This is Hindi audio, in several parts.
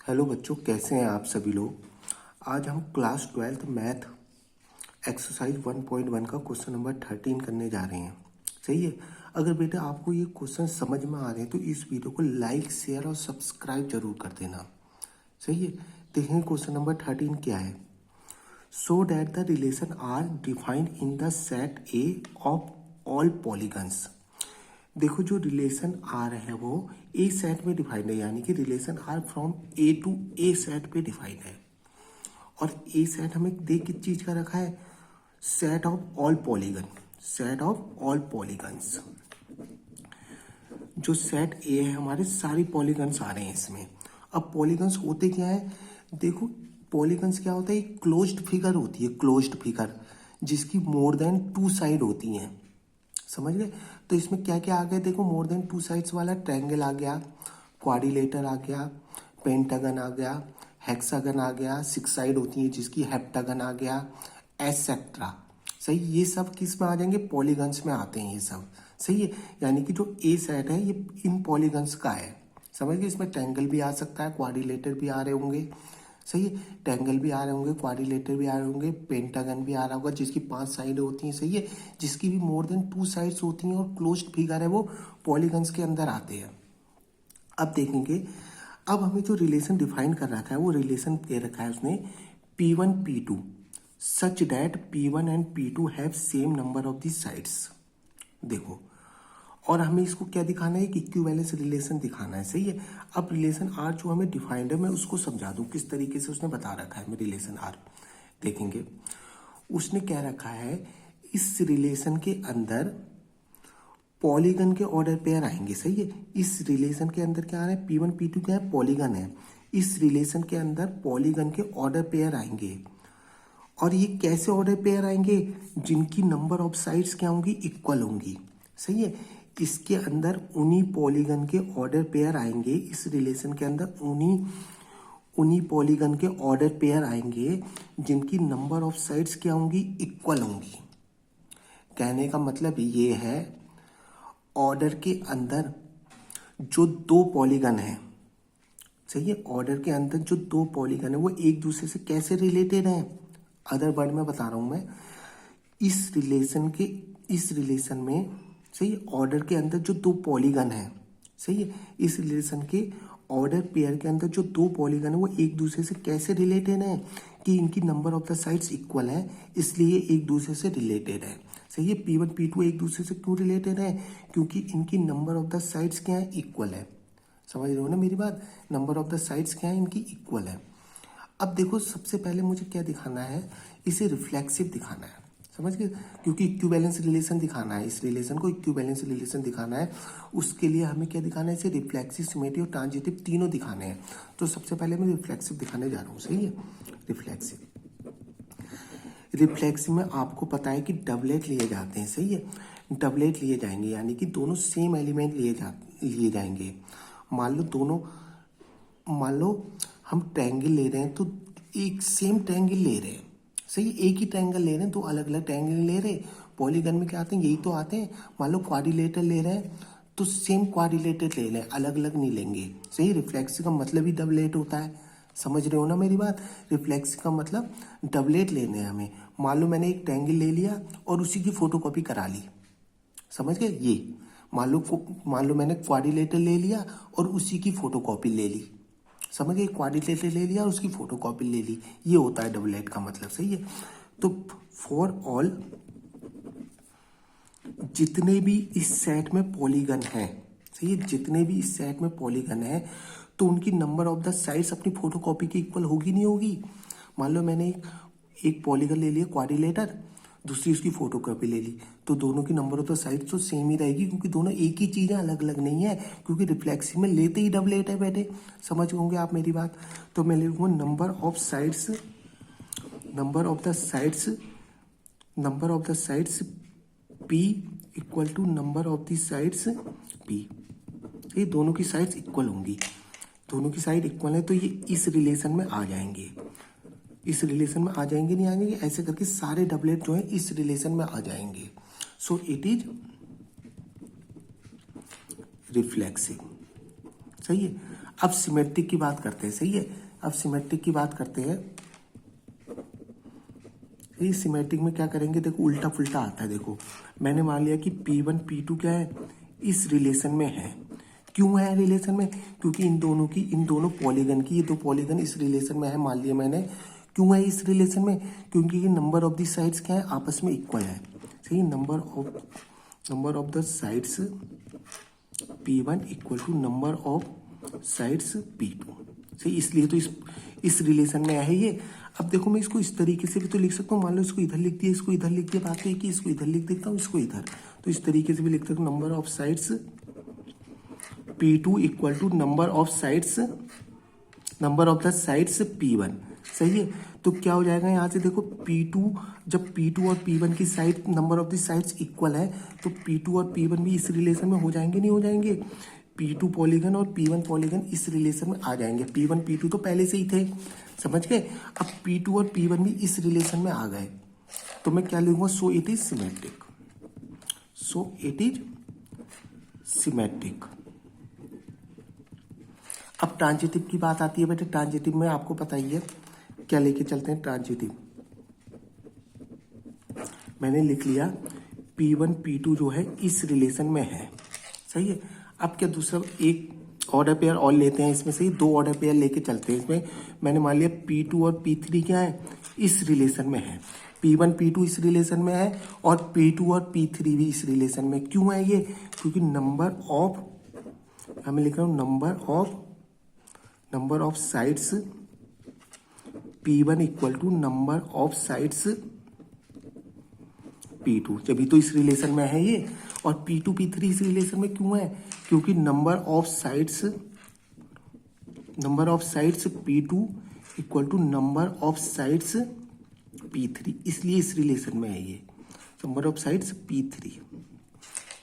हेलो बच्चों, कैसे हैं आप सभी लोग। आज हम क्लास 12th मैथ एक्सरसाइज 1.1 का क्वेश्चन नंबर 13 करने जा रहे हैं। सही है। अगर बेटा आपको ये क्वेश्चन समझ में आ रहे हैं तो इस वीडियो को लाइक, शेयर और सब्सक्राइब जरूर कर देना। सही है। देखेंगे क्वेश्चन नंबर 13 क्या है। So that the relation are defined in the set A of all polygons. देखो, जो रिलेशन आर है वो ए सेट में डिफाइंड है, यानी कि relation R from A to A set पे डिफाइंड है। और ए सेट हमें देख किस चीज का रखा है, set of all polygon, set of all polygons. जो सेट ए है हमारे सारी पॉलीगन्स आ रहे हैं इसमें। अब पॉलीगन्स होते क्या है, देखो पॉलीगन्स क्या होता है, एक क्लोज्ड फिगर होती है, क्लोज्ड फिगर जिसकी मोर देन 2 साइड होती हैं। समझ गए। तो इसमें क्या क्या आ गया, देखो मोर देन 2 साइड्स वाला ट्रायंगल आ गया, क्वाड्रिलेटर आ गया, पेंटागन आ गया, हेक्सागन आ गया, 6 साइड होती है जिसकी हेप्टागन आ गया, एटसेट्रा। सही, ये सब किस में आ जाएंगे, पॉलीगन्स में आते हैं ये सब। सही है। यानी कि जो ए सेट है ये इन पॉलीगन्स का है। समझ गए। इसमें ट्रायंगल भी आ सकता है, क्वाड्रिलेटर भी आ रहे होंगे। सही है। ट्रायंगल भी आ रहे होंगे, क्वाड्रिलेटर भी आ रहे होंगे, पेंटागन भी आ रहा होगा जिसकी 5 साइड होती हैं। सही है। जिसकी भी मोर देन 2 साइड्स होती हैं और क्लोज्ड फिगर है वो पॉलीगन्स के अंदर आते हैं। अब देखेंगे, अब हमें जो रिलेशन डिफाइन कर रखा है वो रिलेशन दे रखा है उसने P1 P2 such that P1 and P2 have same number of the sides. देखो, और हमें इसको क्या दिखाना है, कि इक्विवेलेंस रिलेशन दिखाना है। सही है। अब रिलेशन आर जो हमें डिफाइंड है मैं उसको समझा दूं किस तरीके से उसने बता रखा है। मैं रिलेशन आर देखेंगे, उसने क्या रखा है, इस रिलेशन के अंदर पॉलीगन के ऑर्डर पेयर आएंगे। सही है। इस रिलेशन के अंदर क्या आ रहा है, P1 P2 क्या है, पॉलीगन है। इस रिलेशन के अंदर पॉलीगन के ऑर्डर पेयर आएंगे। और ये कैसे ऑर्डर पेयर आएंगे, जिनकी नंबर ऑफ साइड्स क्या होंगी, इक्वल होंगी। सही है। इसके अंदर उन्हीं पॉलीगन के ऑर्डर पेयर आएंगे, इस रिलेशन के अंदर उन्हीं उन्हीं पॉलीगन के ऑर्डर पेयर आएंगे जिनकी नंबर ऑफ साइड्स क्या होंगी, इक्वल होंगी। कहने का मतलब ये है, ऑर्डर के अंदर जो 2 पॉलीगन है, सही है, ऑर्डर के अंदर जो 2 पॉलीगन है वो एक दूसरे से कैसे रिलेटेड हैं। अदर वर्ड में बता रहा हूं मैं, इस रिलेशन में सही है, ऑर्डर के अंदर जो 2 पॉलीगन है, सही है, इस रिलेशन के ऑर्डर पेयर के अंदर जो 2 पॉलीगन है वो एक दूसरे से कैसे रिलेटेड है, कि इनकी number of the sides equal है, इसलिए एक दूसरे से रिलेटेड है। सही है। P1 P2 एक दूसरे से क्यों रिलेटेड है, क्योंकि इनकी नंबर ऑफ द साइड्स क्या है, इक्वल है। समझ रहे हो ना मेरी बात, नंबर ऑफ द साइड्स क्या है, इनकी इक्वल है। अब देखो, सबसे पहले मुझे क्या दिखाना है, इसे रिफ्लेक्सिव दिखाना है। समझ गए। क्योंकि इक्विवेलेंस रिलेशन दिखाना है, इस रिलेशन को इक्विवेलेंस रिलेशन दिखाना है, उसके लिए हमें क्या दिखाना है, इसे रिफ्लेक्सिव, सिमेट्रिक और ट्रांजिटिव तीनों दिखाने हैं। तो सबसे पहले मैं रिफ्लेक्सिव दिखाने जा रहा हूँ। सही है। रिफ्लेक्सिव में आपको पता है कि डबलेट लिए जाते हैं। सही है। डबलेट लिए जाएंगे यानी कि दोनों सेम एलिमेंट लिए जाएंगे। मान लो हम ट्रायंगल ले रहे हैं तो एक सेम ट्रायंगल ले रहे हैं। सही, एक ही ट्रायंगल ले रहे हैं, 2 अलग अलग ट्रायंगल ले रहे हैं। पॉलीगन में क्या आते हैं, यही तो आते हैं। मान लो क्वाड्रिलेटर ले रहे हैं तो सेम क्वाड्रिलेटर ले लें, अलग अलग नहीं लेंगे। सही। रिफ्लेक्सिव का मतलब ही डबलेट होता है। समझ रहे हो ना मेरी बात। रिफ्लेक्सिव का मतलब डबलेट लेने हैं हमें। मान लो मैंने एक ट्रायंगल ले लिया और उसी की फोटोकॉपी करा ली। समझ गए। ये मान लो मैंने क्वाड्रिलेटर ले लिया और उसी की फोटोकॉपी ले ली। समझ गए। क्वाड्रिलेटर ले लिया और उसकी फोटोकॉपी ले ली, ये होता है डबलेट का मतलब। सही है। तो फॉर ऑल, जितने भी इस सेट में पॉलीगन है, सही है, जितने भी इस सेट में पॉलीगन है तो उनकी नंबर ऑफ द साइड्स अपनी फोटोकॉपी की इक्वल होगी नहीं होगी। मान लो मैंने एक पॉलीगन ले लिया क्वाड्रिलेटर, दूसरी उसकी फोटोकॉपी ले ली, तो दोनों की नंबर ऑफ द साइड्स तो सेम ही रहेगी, क्योंकि दोनों एक ही चीज़ है, अलग अलग नहीं है। क्योंकि रिफ्लेक्सिव में लेते ही डबलेट है बेटे। समझ होंगे आप मेरी बात। तो मैं लिखूंगा number of the sides P equal to number of the sides P। ये दोनों की साइड्स इक्वल होंगी, दोनों की साइड इक्वल है तो ये इस रिलेशन में आ जाएंगे। इस रिलेशन में आ जाएंगे, नहीं आ जाएंगे, ऐसे करके सारे डबलेट जो है इस रिलेशन में आ जाएंगे। So it is reflexive. सही है। अब सिमेट्रिक की बात करते हैं, सही है। अब सिमेट्रिक की बात करते हैं। ये सिमेट्रिक में क्या करेंगे, देखो उल्टा पुल्टा आता है। देखो मैंने मान लिया कि P1 P2 क्या है, इस रिलेशन में है। क्यों है रिलेशन में, क्योंकि इन दोनों पॉलीगन की, ये दो पॉलीगन इस रिलेशन में है, मान लिया मैंने। क्यों है इस रिलेशन में, क्योंकि ये नंबर ऑफ द साइड्स क्या है, आपस में इक्वल है, सही। Number of the sides P1 equal to number of sides P2, सही। इसलिए तो इस रिलेशन में है ये। अब देखो मैं इसको इस तरीके से भी तो लिख सकता हूँ, मान लो इसको इधर लिख दिया, इसको इधर लिख दिया, बात है कि इसको इधर लिख देता हूँ, इसको इधर, तो इस तरीके से भी लिख सकता हूँ। Number of sides P2 equal to number of the sides P1, सही है। तो क्या हो जाएगा यहाँ से, देखो P2, जब P2 और P1 की side, number of the sides equal है, तो P2 और P1 भी इस रिलेशन में हो जाएंगे, नहीं हो जाएंगे। P2 पॉलीगन और P1 पॉलीगन इस रिलेशन में आ जाएंगे। P1 P2 तो पहले से ही थे, समझ गए। अब P2 और P1 भी इस रिलेशन में आ गए, तो मैं क्या लिखूंगा, so it is symmetric. So it is symmetric. अब ट्रांजिटिव की बात आती है बेटे। ट्रांजिटिव में आपको पता ही है, क्या लेके चलते हैं ट्रांजिटिव। मैंने लिख लिया P1 P2 जो है इस रिलेशन में है, सही है। अब क्या दूसरा एक ऑर्डर पेयर और लेते हैं, इसमें से ही दो ऑर्डर पेयर लेके चलते हैं। इसमें मैंने मान लिया P2 और P3 क्या है, इस रिलेशन में है। P1 P2 इस रिलेशन में है और P2 और P3 भी इस रिलेशन में। क्यों है ये, क्योंकि नंबर ऑफ, हमें लिख रहा हूँ number of sides P1 equal to number of sides P2, जब तो इस रिलेशन में है ये। और P2 P3 इस रिलेशन में क्यों है, क्योंकि number of sides P2 equal to number of sides P3, इसलिए इस रिलेशन में है ये, नंबर ऑफ साइड्स P3।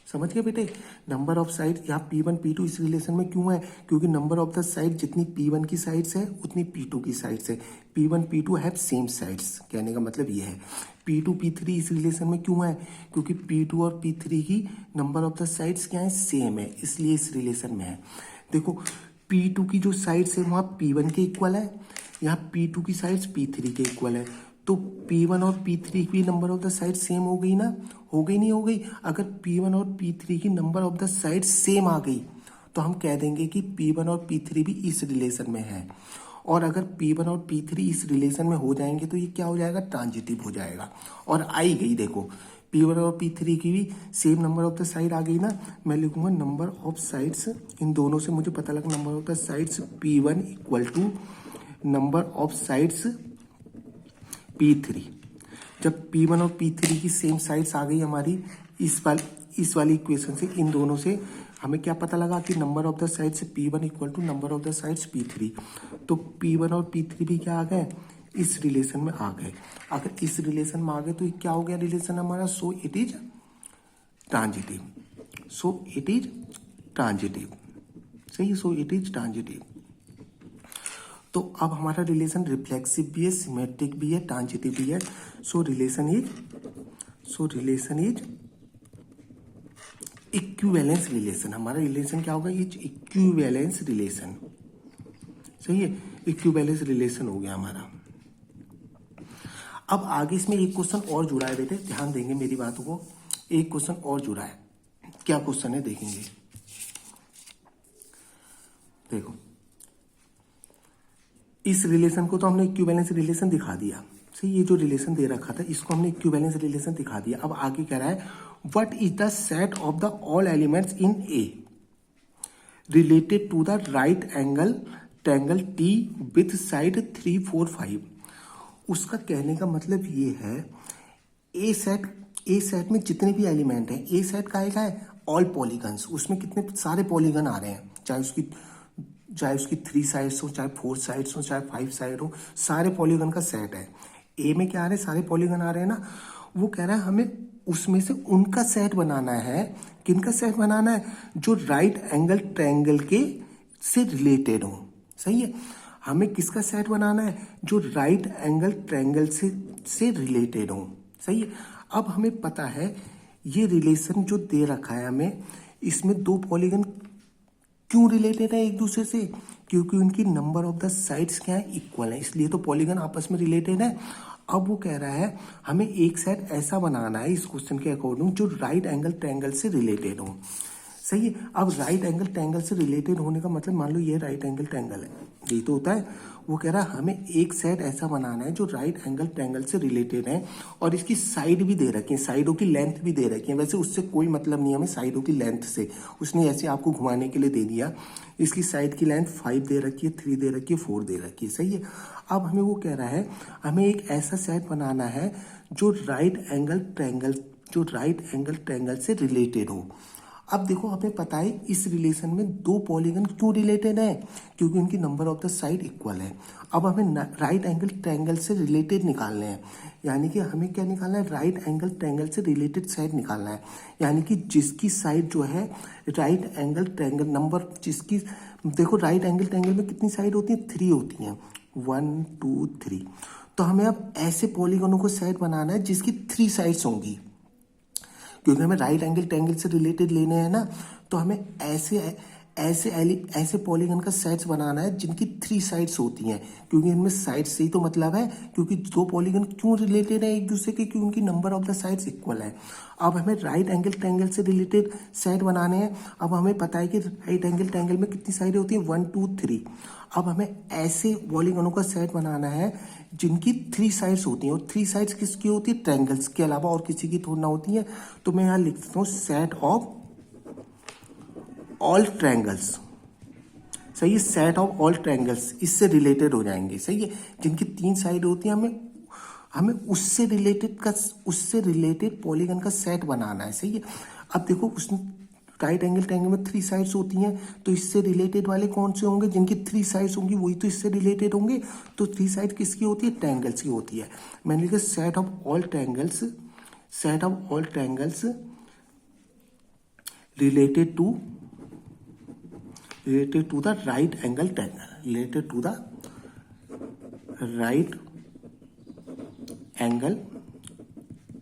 समझ गए बेटे। नंबर ऑफ साइड यहाँ P1 P2 इस रिलेशन में क्यों है, क्योंकि नंबर ऑफ द साइड जितनी P1 की साइड्स है उतनी P2 की साइड्स है। P1 P2 have same sides, कहने का मतलब ये है। P2 P3 इस रिलेशन में क्यों है, क्योंकि P2 और P3 की नंबर ऑफ द साइड्स क्या है, सेम है, इसलिए इस रिलेशन में है। देखो P2 की जो साइड्स है वहाँ P1 के इक्वल है, यहाँ P2 की साइड्स P3 के इक्वल है, तो P1 और P3 की number of the side same हो गई ना, हो गई नहीं हो गई। अगर P1 और P3 की number of the side same आ गई तो हम कह देंगे कि P1 और P3 भी इस रिलेशन में है। और अगर P1 और P3 इस रिलेशन में हो जाएंगे तो ये क्या हो जाएगा, ट्रांजिटिव हो जाएगा। और आई गई, देखो P1 और P3 की भी same number of the side आ गई ना, मैं लिखूंगा नंबर ऑफ साइड्स, इन दोनों से मुझे पता लगा number of the sides P1 equal to number of sides P3। जब P1 और P3 की सेम साइड्स आ गई हमारी, इस वाली इक्वेशन से, इन दोनों से हमें क्या पता लगा कि number of the sides P1 equal to number of the sides P3। तो P1 और P3 भी क्या आ गए, इस रिलेशन में आ गए। अगर इस रिलेशन में आ गए तो क्या हो गया रिलेशन हमारा, सो इट इज ट्रांजिटिव। सही, सो इट इज ट्रांजिटिव। तो अब हमारा रिलेशन रिफ्लेक्सिव भी है, सिमेट्रिक भी है, ट्रांजिटिव भी है। सो रिलेशन इज इक्विवेलेंस रिलेशन। हमारा रिलेशन क्या होगा, इज इक्विवेलेंस रिलेशन, सही है। इक्विवेलेंस रिलेशन हो गया हमारा। अब आगे इसमें एक क्वेश्चन और जुड़ा है बेटे, ध्यान देंगे मेरी बातों को। एक क्वेश्चन और जुड़ा है, क्या क्वेश्चन है देखेंगे। देखो इस रिलेशन को तो हमने इक्विवेलेंस रिलेशन दिखा दिया, सही। ये जो रिलेशन दे रखा था इसको हमने इक्विवेलेंस रिलेशन दिखा दिया। अब आगे कह रहा है, what is the set of the all elements in A related to the right angle triangle T with side 3, 4, 5। उसका कहने का मतलब ये है, ए सेट में जितने भी एलिमेंट हैं, ए सेट का है ऑल पॉलीगन्स, उसमें कितने सारे पॉलीगन आ रहे हैं, चाहे उसकी 3 साइड्स हो, चाहे 4 साइड्स हो, चाहे 5 साइड हो, सारे पॉलीगन का सेट है। ए में क्या आ रहे हैं, सारे पॉलीगन आ रहे हैं ना। वो कह रहा है हमें उसमें से उनका सेट बनाना है। किनका सेट बनाना है, जो राइट एंगल ट्रायंगल के से रिलेटेड हो, सही है। हमें किसका सेट बनाना है, जो राइट एंगल ट्रायंगल से रिलेटेड हो, सही है। अब हमें पता है ये रिलेशन जो दे रखा है हमें, इसमें दो पॉलीगन क्यों रिलेटेड है एक दूसरे से? क्योंकि उनकी नंबर ऑफ द साइड्स क्या है, इक्वल है, इसलिए तो पॉलीगन आपस में रिलेटेड है। अब वो कह रहा है हमें एक साइड ऐसा बनाना है इस क्वेश्चन के अकॉर्डिंग जो राइट एंगल ट्रायंगल से रिलेटेड हो। सही है। अब राइट एंगल ट्रायंगल से रिलेटेड होने का मतलब, मान लो ये राइट एंगल ट्रायंगल है, यही तो होता है। वो कह रहा है हमें एक साइड ऐसा बनाना है जो राइट एंगल ट्रायंगल से रिलेटेड है और इसकी साइड भी दे रखी है, साइडों की लेंथ भी दे रखी है। वैसे उससे कोई मतलब नहीं हमें साइडों की लेंथ से, उसने ऐसे आपको घुमाने के लिए दे दिया। इसकी साइड की लेंथ 5 दे रखी है, 3 दे रखी है, 4 दे रखी है। सही है। अब हमें वो कह रहा है हमें एक ऐसा सेट बनाना है जो राइट एंगल ट्रायंगल से रिलेटेड हो। अब देखो हमें पता है इस रिलेशन में दो पॉलीगन क्यों रिलेटेड है, क्योंकि उनकी number of the side equal है। अब हमें राइट एंगल ट्रायंगल से रिलेटेड निकालने हैं, यानी कि हमें क्या निकालना है, राइट एंगल ट्रायंगल से रिलेटेड साइड निकालना है। यानी कि जिसकी साइड जो है राइट एंगल ट्रायंगल नंबर जिसकी, देखो राइट एंगल ट्रायंगल में कितनी साइड होती है, 3 होती हैं, 1 2 3। तो हमें अब ऐसे पॉलीगनों को सेट बनाना है जिसकी 3 साइड्स होंगी, क्योंकि हमें राइट एंगल ट्रायंगल से रिलेटेड लेने हैं ना। तो हमें ऐसे पॉलीगन का सेट्स बनाना है जिनकी 3 साइड्स होती हैं, क्योंकि इनमें साइड से ही तो मतलब है। क्योंकि दो पॉलीगन क्यों रिलेटेड है एक दूसरे के, क्योंकि उनकी number of the sides equal है। अब हमें राइट एंगल ट्रायंगल से रिलेटेड सेट बनाने हैं। अब हमें पता है कि राइट एंगल ट्रायंगल में कितनी साइडें होती है, 1 2 3। अब हमें ऐसे पॉलीगनों का सेट बनाना है जिनकी 3 साइड्स होती हैं, और 3 साइड्स किसकी होती है, ट्रायंगल्स के अलावा और किसी की थोड़ी ना होती है। तो मैं यहाँ लिख देता हूँ सेट ऑफ ऑल ट्रायंगल्स। सही है, सेट ऑफ ऑल ट्रायंगल्स इससे रिलेटेड हो जाएंगे। सही है, जिनकी 3 साइड होती है हमें उससे रिलेटेड पॉलीगन का सेट बनाना है। सही है। अब देखो उसने राइट एंगल ट्रायंगल में 3 साइड्स होती हैं, तो इससे रिलेटेड वाले कौन से होंगे, जिनकी 3 साइड्स होंगी वही तो इससे रिलेटेड होंगे। तो 3 साइड किसकी होती है, ट्रायंगल्स की होती है। मैंने लिखा set of all triangles related to the right angle triangle, related to the right angle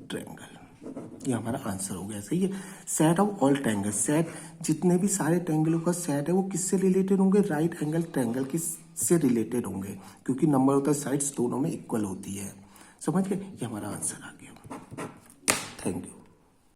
triangle. ये हमारा आंसर हो गया। सही है। Set of all triangle, set जितने भी सारे ट्रायंगलों का सेट है वो किससे रिलेटेड होंगे, राइट एंगल ट्रायंगल से रिलेटेड होंगे, क्योंकि नंबर ऑफ द साइड्स दोनों में इक्वल होती है। समझ गए, ये हमारा आंसर आ गया। Thank you.